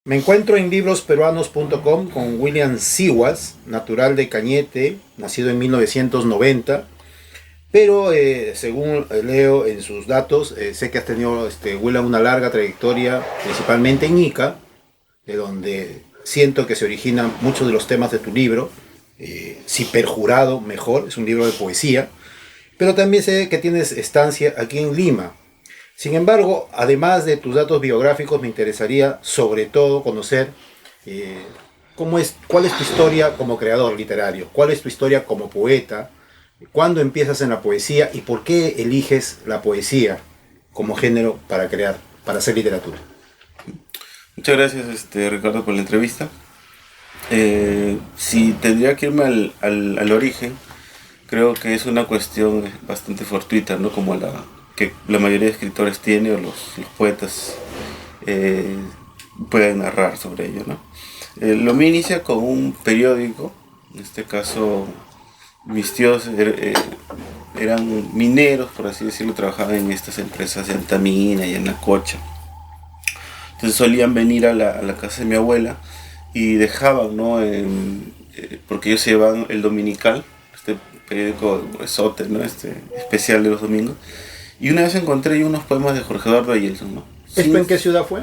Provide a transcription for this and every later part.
Me encuentro en librosperuanos.com con William Siwas, natural de Cañete, nacido en 1990, pero según leo en sus datos, sé que has tenido, William, una larga trayectoria, principalmente en Ica, de donde siento que se originan muchos de los temas de tu libro. Si perjurado, mejor, es un libro de poesía, pero también sé que tienes estancia aquí en Lima. Sin embargo, además de tus datos biográficos, me interesaría sobre todo conocer eh, cuál es tu historia como creador literario, cuál es tu historia como poeta, cuándo empiezas en la poesía y por qué eliges la poesía como género para crear, para hacer literatura. Muchas gracias, Ricardo, por la entrevista. Si tendría que irme al origen, creo que es una cuestión bastante fortuita, ¿no? Como la que la mayoría de escritores tiene o los poetas eh, pueden narrar sobre ello, ¿no? Lo mío inicia con un periódico, en este caso mis tíos eran mineros, por así decirlo, trabajaban en estas empresas de Antamina y en la Cocha. Entonces solían venir a la casa de mi abuela y dejaban, ¿no? Porque ellos se llevaban el Dominical, este periódico gruesote, ¿no? Especial de los domingos. Y una vez encontré yo unos poemas de Jorge Eduardo Ayelson, ¿no? ¿Esto en qué ciudad fue?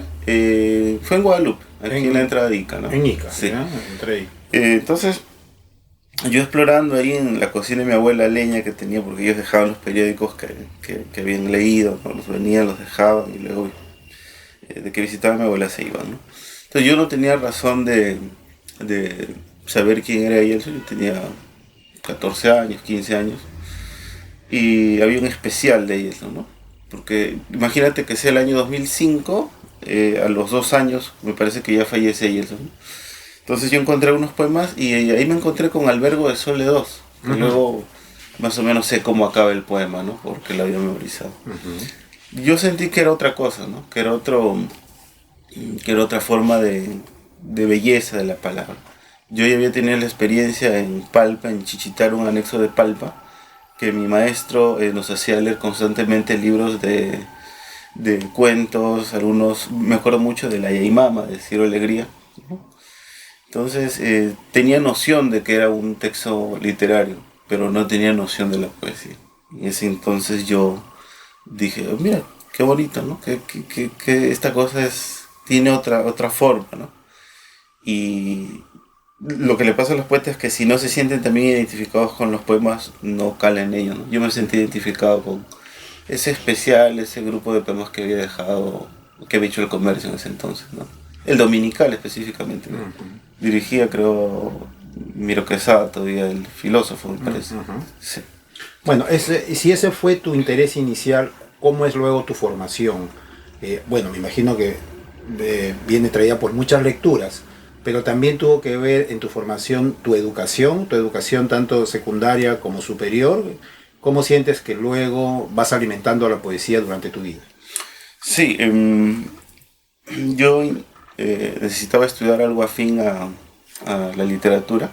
Fue en Guadalupe, aquí en la entrada de Ica, ¿no? En Ica, sí. ¿ya? Entré ahí. Entonces, yo explorando ahí en la cocina de mi abuela leña que tenía, porque ellos dejaban los periódicos que habían leído, ¿no? Los venían, los dejaban y luego de que visitaba a mi abuela se iban, ¿no? Entonces yo no tenía razón de saber quién era ella, yo tenía 14 años, 15 años, y había un especial de ella, ¿no? Porque imagínate que sea el año 2005, a los 2 años me parece que ya fallece ella, ¿no? Entonces yo encontré unos poemas y ahí me encontré con Albergo de Sole 2, que luego más o menos sé cómo acaba el poema, ¿no? Porque lo había memorizado. Yo sentí que era otra cosa, ¿no? Que era otra forma de belleza de la palabra. Yo ya había tenido la experiencia en Palpa, en Chichitar, un anexo de Palpa, que mi maestro nos hacía leer constantemente libros de cuentos, algunos, me acuerdo mucho de La Yaimama, de Ciro Alegría, ¿no? Entonces tenía noción de que era un texto literario, pero no tenía noción de la poesía. Y ese entonces yo dije, "Oh, mira, qué bonito, ¿no? Que esta cosa tiene otra forma, ¿no?" Y lo que le pasa a los poetas es que si no se sienten también identificados con los poemas, no calan en ellos, ¿no? Yo me sentí identificado con ese especial, ese grupo de poemas que había dejado, que había hecho el comercio en ese entonces, ¿no? El dominical específicamente, ¿no? Dirigía, creo, Miro Quesada, todavía el filósofo, me parece. Sí. Bueno, si ese fue tu interés inicial, ¿cómo es luego tu formación? Bueno, me imagino que viene traída por muchas lecturas, pero también tuvo que ver en tu formación tu educación tanto secundaria como superior. ¿Cómo sientes que luego vas alimentando a la poesía durante tu vida? Sí, yo necesitaba estudiar algo afín a la literatura.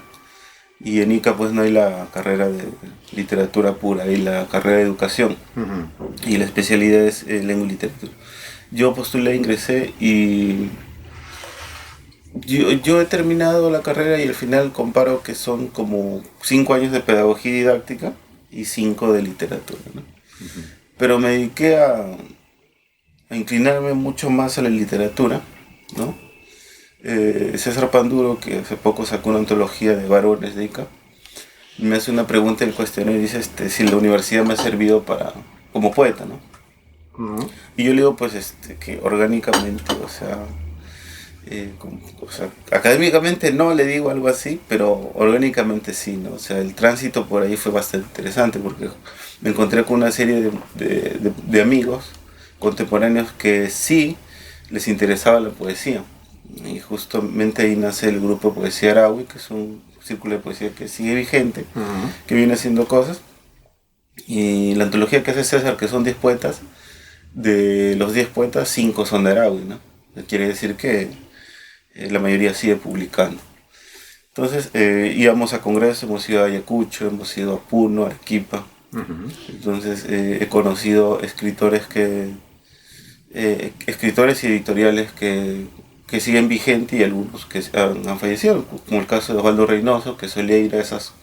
Y en Ica pues no hay la carrera de literatura pura, hay la carrera de educación. Y la especialidad es lengua y literatura. Yo postulé, ingresé y yo he terminado la carrera y al final comparo que son como 5 años de pedagogía didáctica y 5 de literatura, ¿no? Pero me dediqué a inclinarme mucho más a la literatura, ¿no? César Panduro, que hace poco sacó una antología de varones de Ica, me hace una pregunta en el cuestionario y dice si la universidad me ha servido como poeta, ¿no? Y yo le digo pues que orgánicamente, o sea, académicamente no, le digo algo así, pero orgánicamente sí, ¿no? O sea, el tránsito por ahí fue bastante interesante porque me encontré con una serie de amigos contemporáneos que sí les interesaba la poesía. Y justamente ahí nace el grupo Poesía Araui, que es un círculo de poesía que sigue vigente, que viene haciendo cosas. Y la antología que hace César, que son 10 poetas, de los 10 poetas, 5 son de Araui, ¿no? Quiere decir que la mayoría sigue publicando. Entonces íbamos a congresos, hemos ido a Ayacucho, hemos ido a Puno, a Arequipa. Entonces he conocido escritores y editoriales que que siguen vigentes y algunos que han fallecido, como el caso de Osvaldo Reynoso, que solía ir a esas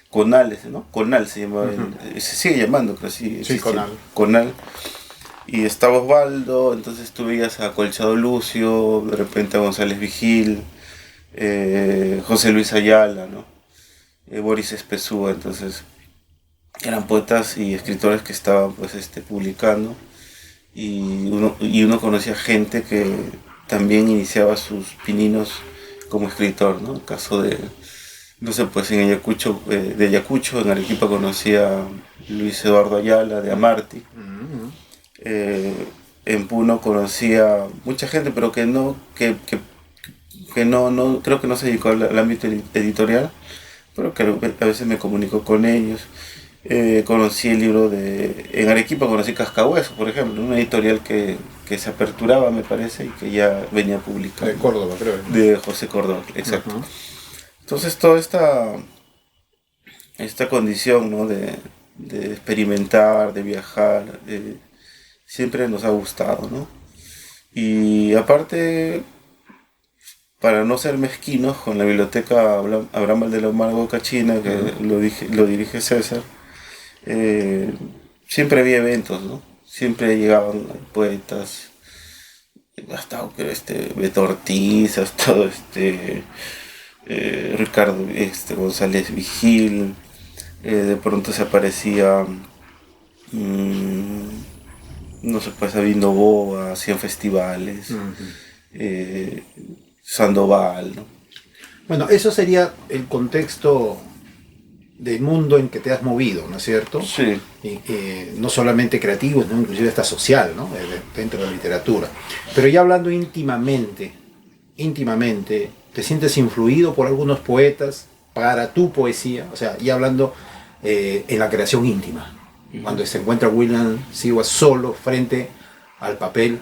conales, ¿no? Conal se llamaba, se sigue llamando, creo así. Sí, Conal. Conal. Y estaba Osvaldo, entonces tú veías a Colchado Lucio, de repente a González Vigil, José Luis Ayala, ¿no? Boris Espesúa, entonces eran poetas y escritores que estaban pues publicando, y uno conocía gente que también iniciaba sus pininos como escritor, ¿no? El caso de, no sé, pues en Ayacucho, en Arequipa conocí a Luis Eduardo Ayala de Amarty. En Puno conocí a mucha gente, pero que no creo que no se dedicó al ámbito editorial, pero que a veces me comunico con ellos. Conocí el libro en Arequipa conocí Cascahueso, por ejemplo, una editorial que se aperturaba, me parece, y que ya venía publicando. De Córdoba, creo. De José Córdoba, exacto. Entonces toda esta condición, ¿no? de experimentar, de viajar, siempre nos ha gustado, ¿no? Y aparte, para no ser mezquinos, con la biblioteca Abraham Valdelomar Cachina, que lo dirige César, siempre había eventos, ¿no? Siempre llegaban poetas, hasta Beto Ortiz, hasta Ricardo González Vigil, de pronto se aparecía no sé, pues Sabino Boa, hacían festivales, Sandoval, ¿no? Bueno, eso sería el contexto del mundo en que te has movido, ¿no es cierto? Sí. No solamente creativo, sino inclusive hasta social, ¿no? Dentro de la literatura. Pero ya hablando íntimamente, ¿te sientes influido por algunos poetas para tu poesía? O sea, ya hablando en la creación íntima. Cuando se encuentra William Siwas solo frente al papel,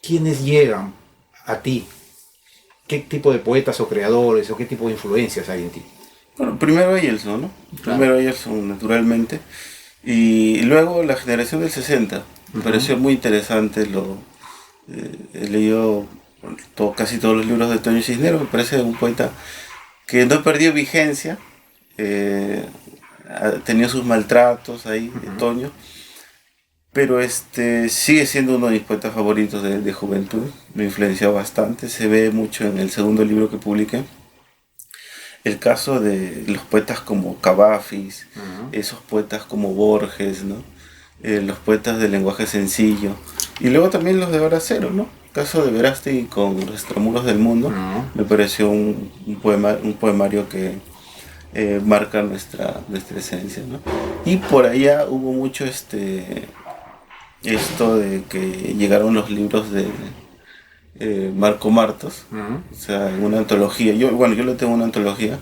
¿quiénes llegan a ti? ¿Qué tipo de poetas o creadores o qué tipo de influencias hay en ti? Bueno, primero Eilson, ¿no? Claro. Primero Eilson, naturalmente. Y luego la generación del 60. Me pareció muy interesante. He leído casi todos los libros de Toño Cisneros. Me parece un poeta que no perdió vigencia. Ha tenido sus maltratos ahí, Toño, pero sigue siendo uno de mis poetas favoritos de juventud. Me influenció bastante, se ve mucho en el segundo libro que publiqué. El caso de los poetas como Cavafis, esos poetas como Borges, ¿no? Los poetas del lenguaje sencillo, y luego también los de Hora Cero, ¿no? El caso de Verástegui con Los Extramuros del Mundo, me pareció un poemario que marca nuestra esencia, ¿no? Y por allá hubo mucho esto de que llegaron los libros de Marco Martos, o sea, en una antología. Yo lo tengo en una antología.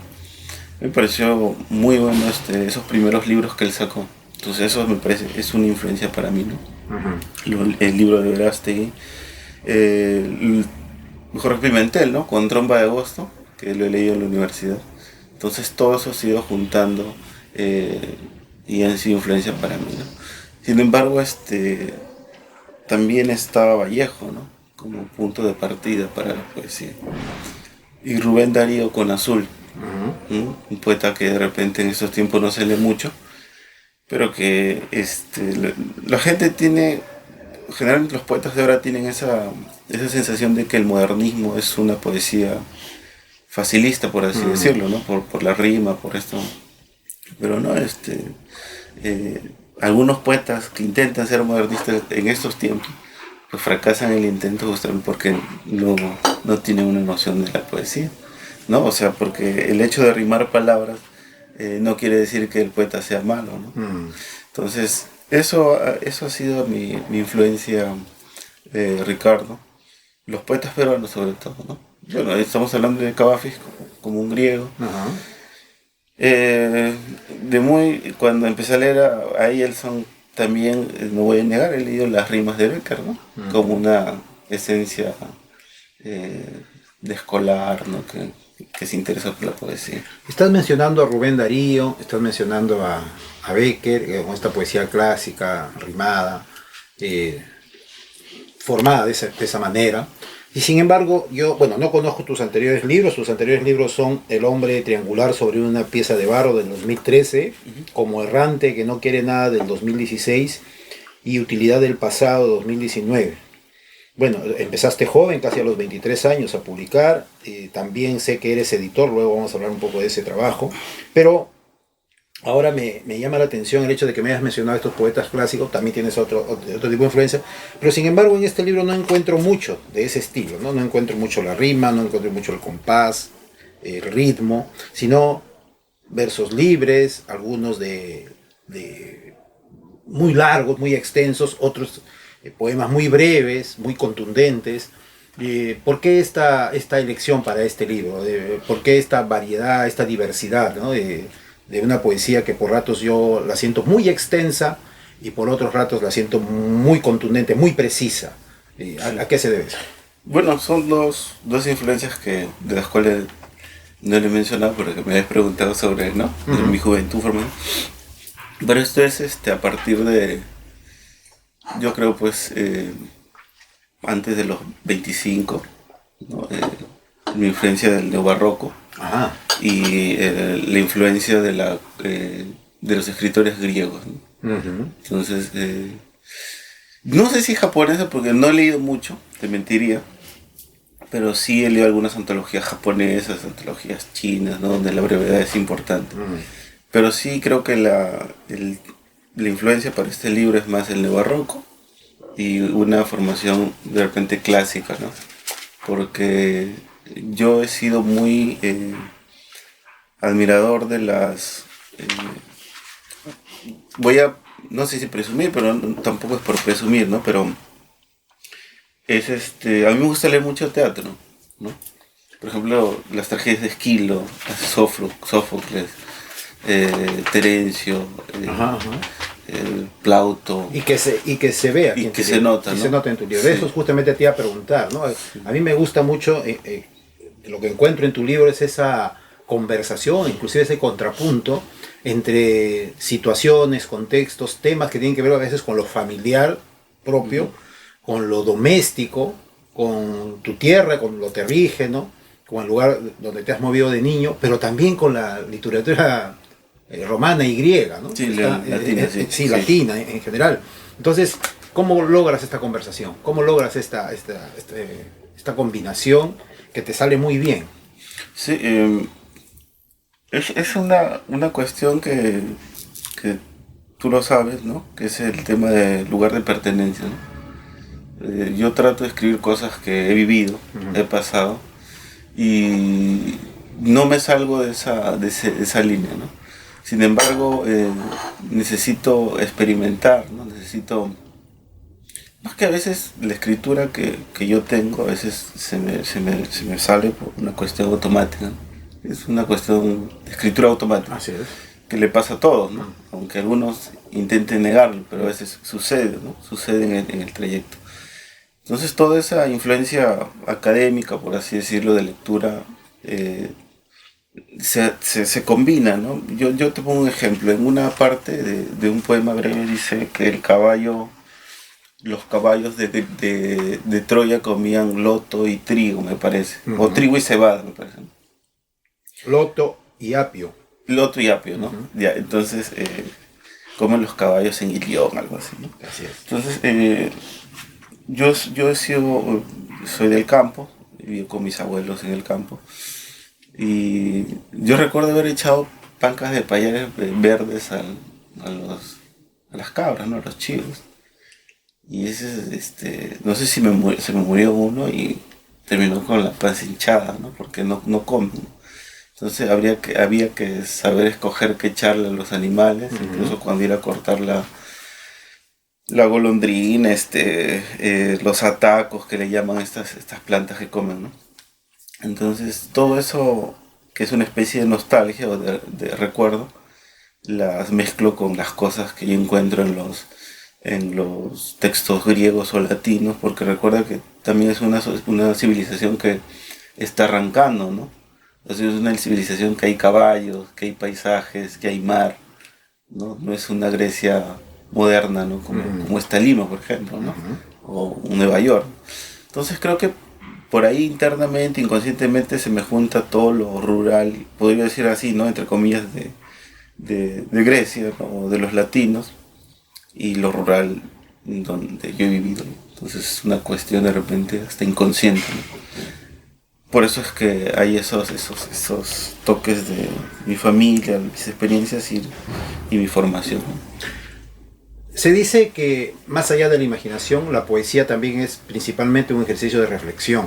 Me pareció muy bueno esos primeros libros que él sacó. Entonces eso me parece, es una influencia para mí, ¿no? El libro de Verástegui, Jorge Pimentel, ¿no? Con Tromba de Agosto, que lo he leído en la universidad. Entonces todo eso se ha ido juntando y han sido influencia para mí, ¿no? Sin embargo, también estaba Vallejo, ¿no? Como punto de partida para la poesía. Y Rubén Darío con Azul, un poeta que de repente en estos tiempos no se lee mucho, pero que la gente tiene, generalmente los poetas de ahora tienen esa sensación de que el modernismo es una poesía facilista, por así decirlo, ¿no? Por la rima, por esto. Pero no, algunos poetas que intentan ser modernistas en estos tiempos, pues fracasan en el intento justamente porque no tienen una noción de la poesía, ¿no? O sea, porque el hecho de rimar palabras no quiere decir que el poeta sea malo, ¿no? Entonces, eso ha sido mi influencia, Ricardo. Los poetas peruanos sobre todo, ¿no? Bueno, estamos hablando de Cavafis como un griego. Cuando empecé a leer a Eilson, también, no voy a negar, he leído las rimas de Becker, ¿no? Como una esencia de escolar, ¿no? Que se interesa por la poesía. Estás mencionando a Rubén Darío, estás mencionando a Becker, con esta poesía clásica, rimada, formada de esa manera. Y sin embargo, yo, bueno, no conozco tus anteriores libros. Tus anteriores libros son El hombre triangular sobre una pieza de barro del 2013, Como errante que no quiere nada del 2016 y Utilidad del pasado 2019. Bueno, empezaste joven, casi a los 23 años, a publicar. También sé que eres editor, luego vamos a hablar un poco de ese trabajo. Pero ahora me llama la atención el hecho de que me hayas mencionado estos poetas clásicos, también tienes otro tipo de influencia, pero sin embargo en este libro no encuentro mucho de ese estilo, ¿no? No encuentro mucho la rima, no encuentro mucho el compás, el ritmo, sino versos libres, algunos de muy largos, muy extensos, otros poemas muy breves, muy contundentes. ¿Por qué esta elección para este libro? ¿Por qué esta variedad, esta diversidad, ¿no? De una poesía que por ratos yo la siento muy extensa y por otros ratos la siento muy contundente, muy precisa? ¿A qué se debe eso? Bueno, son dos influencias de las cuales no le he mencionado porque me habías preguntado sobre, ¿no? De mi juventud formal. Pero esto es a partir de, yo creo pues, antes de los 25, ¿no? Mi influencia del neobarroco. Ajá. Y la influencia de los escritores griegos, ¿no? Entonces, no sé si japonesa porque no he leído mucho, te mentiría, pero sí he leído algunas antologías japonesas, antologías chinas, ¿no? Donde la brevedad es importante. Pero sí creo que la influencia para este libro es más el neobarroco y una formación de repente clásica, ¿no? Porque yo he sido muy admirador de las... no sé si presumir, pero tampoco es por presumir, ¿no? Pero a mí me gusta leer mucho teatro, ¿no? Por ejemplo, las tragedias de Esquilo, Sófocles, Terencio, Plauto. Y que se vea. Y que se nota, ¿no? Se nota en tu libro. Sí. Eso justamente te iba a preguntar, ¿no? A mí me gusta mucho, lo que encuentro en tu libro es esa conversación, inclusive ese contrapunto entre situaciones, contextos, temas que tienen que ver a veces con lo familiar propio, con lo doméstico, con tu tierra, con lo terrígeno, con el lugar donde te has movido de niño, pero también con la literatura romana y griega, ¿no? Sí, latina, sí. Latina en general. Entonces, ¿cómo logras esta conversación? ¿Cómo logras esta combinación que te sale muy bien? Sí, es una cuestión que tú lo sabes, ¿no? Que es el tema del lugar de pertenencia, ¿no? Yo trato de escribir cosas que he vivido, he pasado, y no me salgo de esa línea, ¿no? Sin embargo, necesito experimentar, ¿no? Necesito... Más que a veces la escritura que yo tengo, a veces se me sale por una cuestión automática, ¿no? Es una cuestión de escritura automática. Así es. Que le pasa a todos, ¿no? Aunque algunos intenten negarlo, pero a veces sucede, ¿no? Sucede en el trayecto. Entonces toda esa influencia académica, por así decirlo, de lectura, se combina, ¿no? Yo te pongo un ejemplo. En una parte de un poema breve dice que los caballos de Troya comían loto y trigo, me parece. O trigo y cebada, me parece. Loto y apio. Loto y apio, ¿no? Ya, entonces comen los caballos en Ilión, algo así, ¿no? Así es. Entonces, yo soy del campo, vivo con mis abuelos en el campo, y yo recuerdo haber echado pancas de payares verdes a las cabras, ¿no? A los chivos. Y no sé si se me murió uno y terminó con la panza hinchada, ¿no? Porque no comen. Entonces había que saber escoger qué echarle a los animales, incluso cuando ir a cortar la golondrina, los atacos que le llaman estas plantas que comen, ¿no? Entonces todo eso, que es una especie de nostalgia o de recuerdo, las mezclo con las cosas que yo encuentro en los textos griegos o latinos, porque recuerda que también es una civilización que está arrancando, ¿no? Es una civilización que hay caballos, que hay paisajes, que hay mar, ¿no? No es una Grecia moderna, ¿no? Como está Lima, por ejemplo, ¿no? O Nueva York. Entonces creo que por ahí internamente, inconscientemente se me junta todo lo rural, podría decir así, ¿no? Entre comillas, de Grecia, ¿no? O de los latinos, y lo rural donde yo he vivido, ¿no? Entonces es una cuestión de repente hasta inconsciente, ¿no? Por eso es que hay esos toques de mi familia, mis experiencias y mi formación, ¿no? Se dice que más allá de la imaginación, la poesía también es principalmente un ejercicio de reflexión.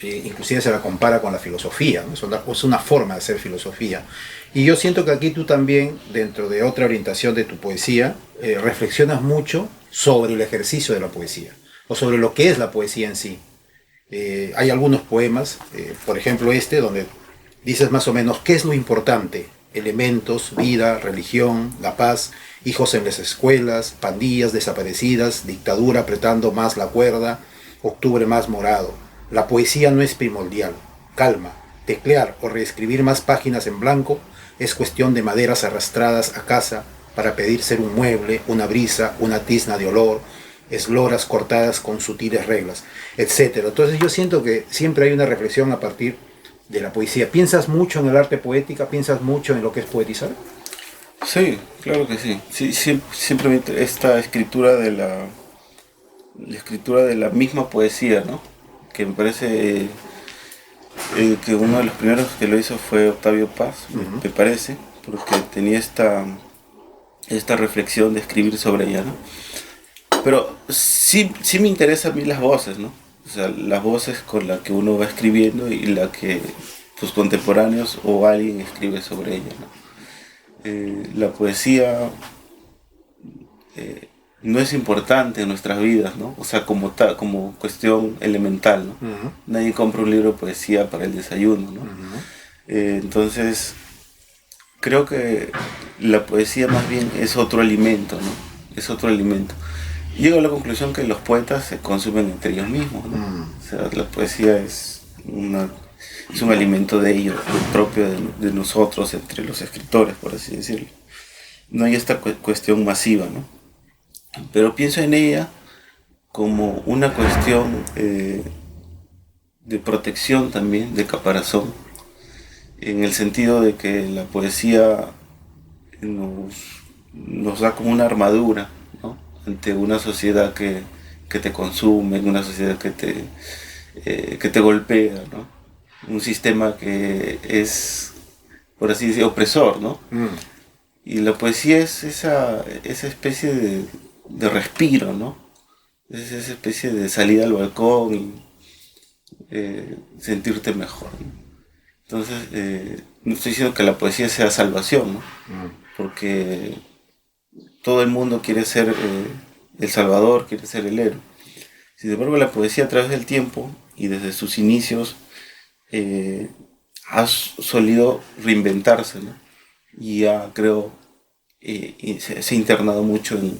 Inclusive se la compara con la filosofía, ¿no? Es una forma de hacer filosofía. Y yo siento que aquí tú también, dentro de otra orientación de tu poesía, reflexionas mucho sobre el ejercicio de la poesía, o sobre lo que es la poesía en sí. Hay algunos poemas, por ejemplo donde dices más o menos qué es lo importante: elementos, vida, religión, la paz, hijos en las escuelas, pandillas desaparecidas, dictadura apretando más la cuerda, octubre más morado. La poesía no es primordial. Calma, teclear o reescribir más páginas en blanco es cuestión de maderas arrastradas a casa para pedir ser un mueble, una brisa, una tizna de olor, esloras cortadas con sutiles reglas, etc. Entonces yo siento que siempre hay una reflexión a partir de la poesía. ¿Piensas mucho en el arte poética? ¿Piensas mucho en lo que es poetizar? Sí, claro que sí. Sí, siempre esta escritura la escritura de la misma poesía, ¿no? Que me parece que uno de los primeros que lo hizo fue Octavio Paz, me parece, porque tenía esta reflexión de escribir sobre ella, ¿no? Pero sí me interesan a mí las voces, ¿no? O sea, las voces con las que uno va escribiendo y la que tus contemporáneos o alguien escribe sobre ella, ¿no? La poesía no es importante en nuestras vidas, ¿no? O sea, como cuestión elemental, ¿no? Uh-huh. Nadie compra un libro de poesía para el desayuno, ¿no? Uh-huh. Entonces, creo que la poesía más bien es otro alimento, ¿no? Es otro alimento. Llego a la conclusión que los poetas se consumen entre ellos mismos, ¿no? O sea, la poesía es un alimento de ellos, propio de nosotros, entre los escritores, por así decirlo. No hay esta cuestión masiva, ¿no? Pero pienso en ella como una cuestión de protección también, de caparazón, en el sentido de que la poesía nos da como una armadura, ¿no? Ante una sociedad que te consume, una sociedad que te golpea, ¿no? Un sistema que es, por así decir, opresor, ¿no? Y la poesía es esa especie de respiro, ¿no? Es esa especie de salida al balcón y sentirte mejor, ¿no? Entonces, no estoy diciendo que la poesía sea salvación, ¿no? Porque todo el mundo quiere ser el salvador, quiere ser el héroe. Sin embargo, la poesía a través del tiempo y desde sus inicios ha solido reinventarse, ¿no? Y creo, se ha internado mucho en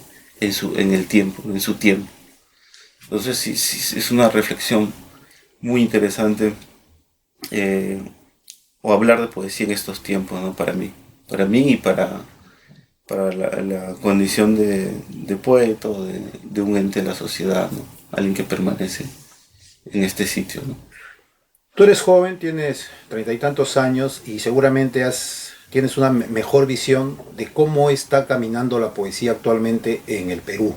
el tiempo, en su tiempo. Entonces sí, es una reflexión muy interesante o hablar de poesía en estos tiempos, ¿no? Para mí y para la condición de poeta o de un ente de la sociedad, ¿no? Alguien que permanece en este sitio, ¿no? Tú eres joven, tienes 30 y tantos años y seguramente tienes una mejor visión de cómo está caminando la poesía actualmente en el Perú.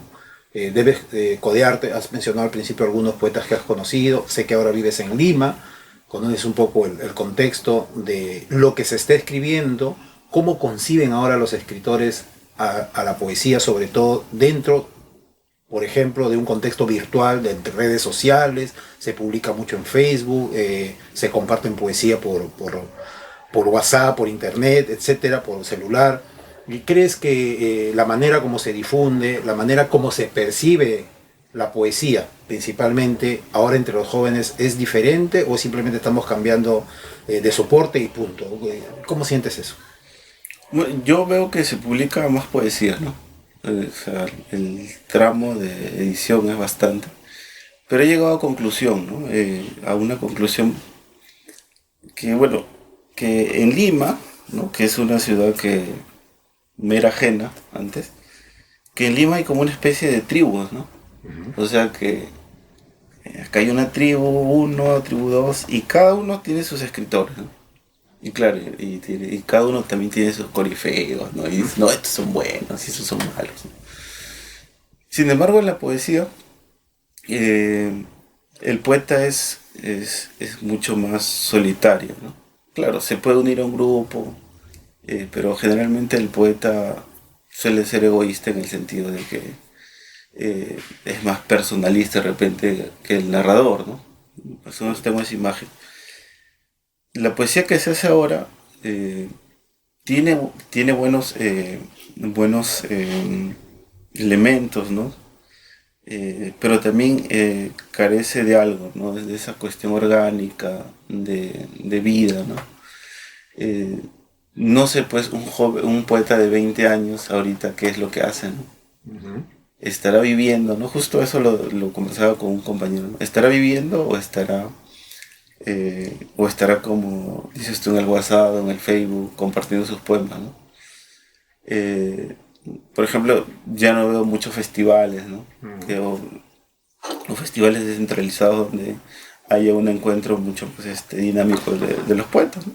Debes codearte, has mencionado al principio algunos poetas que has conocido, sé que ahora vives en Lima, conoces un poco el contexto de lo que se está escribiendo, cómo conciben ahora los escritores a la poesía, sobre todo dentro, por ejemplo, de un contexto virtual, de redes sociales, se publica mucho en Facebook, se comparten poesía por WhatsApp, por internet, etcétera, por celular. ¿Y crees que la manera como se difunde, la manera como se percibe la poesía, principalmente ahora entre los jóvenes, es diferente o simplemente estamos cambiando de soporte y punto? ¿Cómo sientes eso? Bueno, yo veo que se publica más poesía, ¿no? O sea, el tramo de edición es bastante. Pero he llegado a conclusión, ¿no? A una conclusión que, bueno, que en Lima, ¿no? Que es una ciudad que me era ajena antes, que en Lima hay como una especie de tribus, ¿no? O sea que acá hay una tribu 1, tribu 2, y cada uno tiene sus escritores, ¿no? Y claro, y cada uno también tiene sus corifeos, ¿no? Y dice, no, estos son buenos y estos son malos, ¿no? Sin embargo, en la poesía, el poeta es mucho más solitario, ¿no? Claro, se puede unir a un grupo, pero generalmente el poeta suele ser egoísta en el sentido de que es más personalista de repente que el narrador, ¿no? Por eso no tengo esa imagen. La poesía que se hace ahora tiene buenos elementos, ¿no? Pero también carece de algo, ¿no? De esa cuestión orgánica de vida, ¿no? No sé, pues, un poeta de 20 años ahorita qué es lo que hace, ¿no? Ujú. Estará viviendo, ¿no? Justo eso lo conversaba con un compañero, ¿no? ¿Estará viviendo o estará como dices tú en el WhatsApp o en el Facebook compartiendo sus poemas, ¿no? Por ejemplo, ya no veo muchos festivales, ¿no? O festivales descentralizados donde haya un encuentro mucho pues, dinámico de los poetas, ¿no?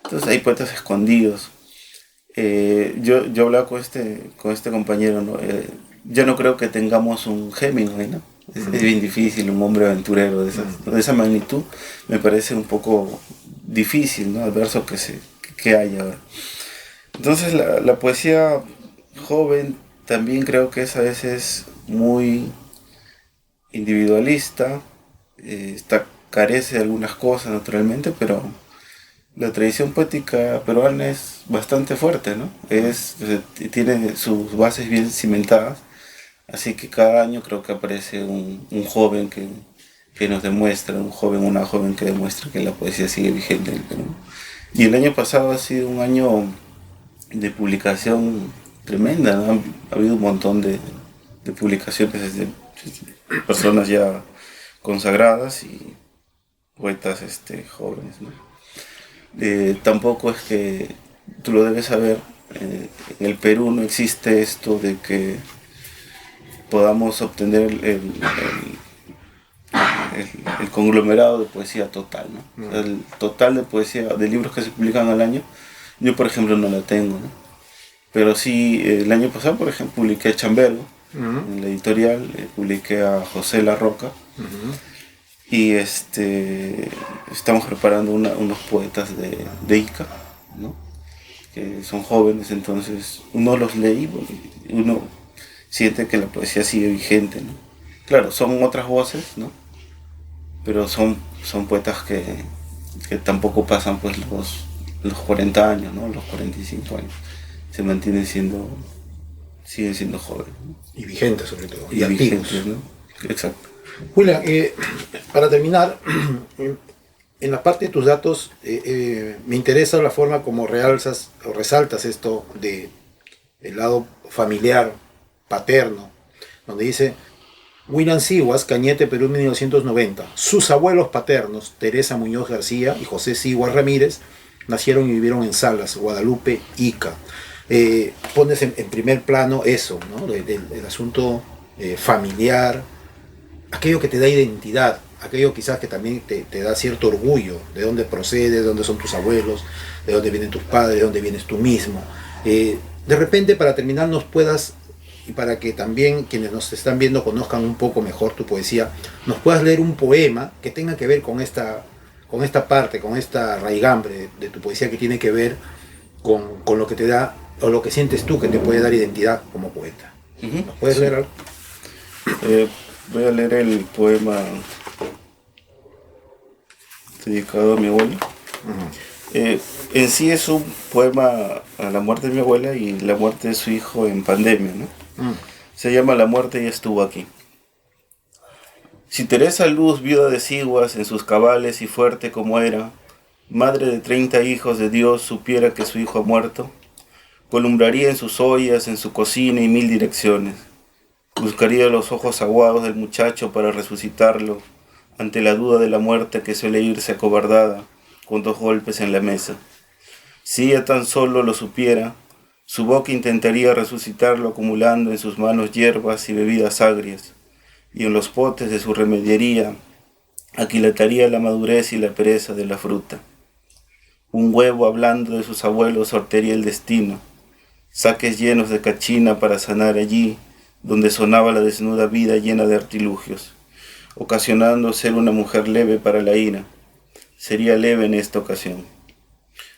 Entonces hay poetas escondidos. Yo hablaba con este compañero, ¿no? Yo no creo que tengamos un Hemingway, ¿no? Es bien difícil, un hombre aventurero de esa magnitud. Me parece un poco difícil, ¿no? Al verso que hay ahora. Entonces la poesía joven también creo que es a veces muy individualista, carece de algunas cosas naturalmente, pero la tradición poética peruana es bastante fuerte, ¿no? Tiene sus bases bien cimentadas, así que cada año creo que aparece un joven que nos demuestra, una joven que demuestra que la poesía sigue vigente en el Perú. Y el año pasado ha sido un año de publicación tremenda, ¿no? Ha habido un montón de publicaciones desde personas ya consagradas y poetas jóvenes, ¿no? Tampoco es que tú lo debes saber, en el Perú no existe esto de que podamos obtener el conglomerado de poesía total, ¿no? O sea, el total de poesía, de libros que se publican al año, yo por ejemplo no la tengo, ¿no? Pero sí, el año pasado por ejemplo publiqué a Chambergo, en la editorial, publiqué a José La Roca, y estamos preparando unos poetas de Ica, ¿no? Que son jóvenes, entonces uno los lee y uno siente que la poesía sigue vigente, ¿no? Claro, son otras voces, ¿no? Pero son poetas que tampoco pasan pues los 40 años, ¿no? Los 45 años. Se mantienen siguen siendo jóvenes, ¿no? Y vigentes sobre todo. Y vigentes, ¿no? Exacto. Julia, para terminar, en la parte de tus datos, me interesa la forma como realzas o resaltas esto de el lado familiar, paterno, donde dice William Sihuas, Cañete, Perú, 1990. Sus abuelos paternos, Teresa Muñoz García y José Sihuas Ramírez, nacieron y vivieron en Salas, Guadalupe, Ica. Pones en primer plano eso, ¿no? Del asunto familiar, aquello que te da identidad, aquello quizás que también te da cierto orgullo, de dónde procedes, de dónde son tus abuelos, de dónde vienen tus padres, de dónde vienes tú mismo. De repente, para terminar, nos puedas, y para que también quienes nos están viendo conozcan un poco mejor tu poesía, nos puedas leer un poema que tenga que ver con esta parte, con esta raigambre de tu poesía que tiene que ver con lo que te da, o lo que sientes tú que te puede dar identidad como poeta. ¿Nos puedes leer algo? Voy a leer el poema dedicado a mi abuela. En sí es un poema a la muerte de mi abuela y la muerte de su hijo en pandemia, ¿no? Se llama La muerte ya estuvo aquí. Si Teresa Luz, viuda de Sihuas, en sus cabales y fuerte como era, madre de 30 hijos de Dios, supiera que su hijo ha muerto, columbraría en sus ollas, en su cocina y 1000 direcciones. Buscaría los ojos aguados del muchacho para resucitarlo, ante la duda de la muerte que suele irse acobardada, con 2 golpes en la mesa. Si ella tan solo lo supiera, su boca intentaría resucitarlo acumulando en sus manos hierbas y bebidas agrias. y en los potes de su remediería aquilataría la madurez y la pereza de la fruta. Un huevo hablando de sus abuelos sortearía el destino, saques llenos de cachina para sanar allí, donde sonaba la desnuda vida llena de artilugios, ocasionando ser una mujer leve para la ira. Sería leve en esta ocasión.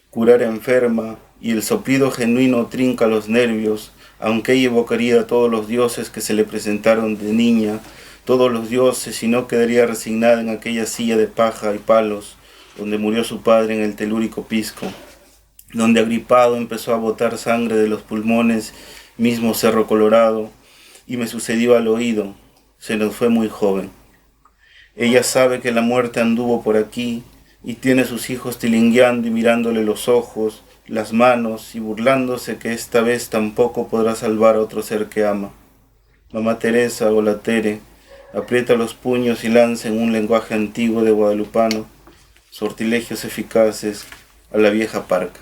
Curar enferma, y el soplido genuino trinca los nervios, aunque ella evocaría a todos los dioses que se le presentaron de niña, todos los dioses, y no quedaría resignada en aquella silla de paja y palos, donde murió su padre en el telúrico pisco, donde agripado empezó a botar sangre de los pulmones, mismo Cerro Colorado, y me sucedió al oído, se nos fue muy joven. Ella sabe que la muerte anduvo por aquí, y tiene sus hijos tilingueando y mirándole los ojos, las manos, y burlándose que esta vez tampoco podrá salvar a otro ser que ama. Mamá Teresa o la Tere aprieta los puños y lanza en un lenguaje antiguo de guadalupano sortilegios eficaces a la vieja parca.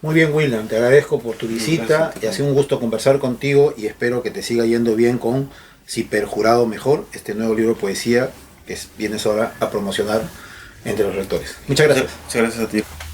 Muy bien, William, te agradezco por tu visita y ha sido un gusto conversar contigo y espero que te siga yendo bien con Si Perjurado Mejor, este nuevo libro de poesía que vienes ahora a promocionar entre los lectores. Muchas gracias. Muchas gracias a ti.